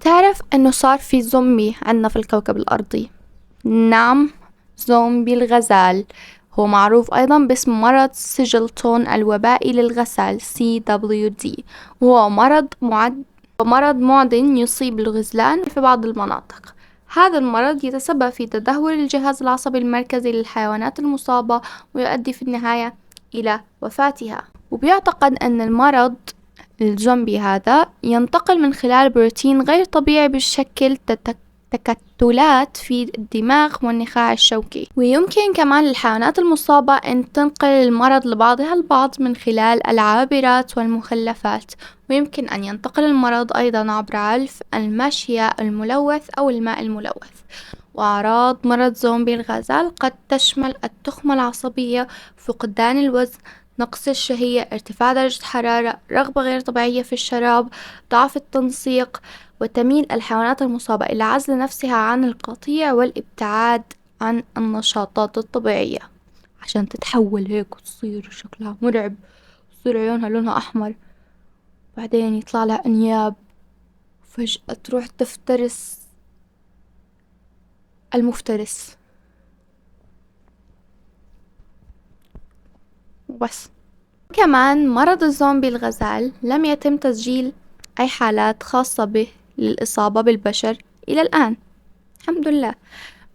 تعرف أنه صار في زومبي عندنا في الكوكب الأرضي؟ نعم، زومبي الغزال. هو معروف أيضا باسم مرض سجلتون الوبائي للغزال CWD، وهو مرض معدن يصيب الغزلان في بعض المناطق. هذا المرض يتسبب في تدهور الجهاز العصبي المركزي للحيوانات المصابة، ويؤدي في النهاية إلى وفاتها. وبيعتقد أن المرض الزومبي هذا ينتقل من خلال بروتين غير طبيعي بشكل تكتلات في الدماغ والنخاع الشوكي، ويمكن كمان للحيوانات المصابة أن تنقل المرض لبعضها البعض من خلال العابرات والمخلفات، ويمكن أن ينتقل المرض أيضا عبر علف المشي الملوث أو الماء الملوث. وأعراض مرض زومبي الغزال قد تشمل التخمة العصبية، فقدان الوزن، نقص الشهية، ارتفاع درجة الحرارة، رغبة غير طبيعية في الشراب، ضعف التنسيق. وتميل الحيوانات المصابة إلى عزل نفسها عن القطيع والابتعاد عن النشاطات الطبيعية، عشان تتحول هيك وتصير شكلها مرعب، تصير عيونها لونها أحمر، بعدين يطلع لها أنياب، فجأة تروح تفترس المفترس. وبس. كمان مرض الزومبي الغزال لم يتم تسجيل أي حالات خاصة به للإصابة بالبشر إلى الآن، الحمد لله.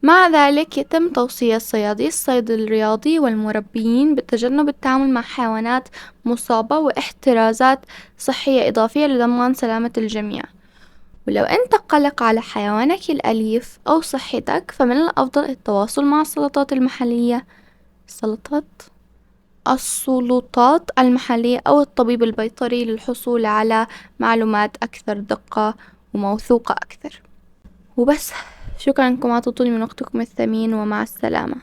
مع ذلك يتم توصية صيادي الصيد الرياضي والمربيين بتجنب التعامل مع حيوانات مصابة واحترازات صحية إضافية لضمان سلامة الجميع. ولو أنت قلق على حيوانك الأليف أو صحتك، فمن الأفضل التواصل مع السلطات المحلية أو الطبيب البيطري للحصول على معلومات أكثر دقة وموثوقة أكثر. وبس، شكرا أنكم أعطيتوني من وقتكم الثمين، ومع السلامة.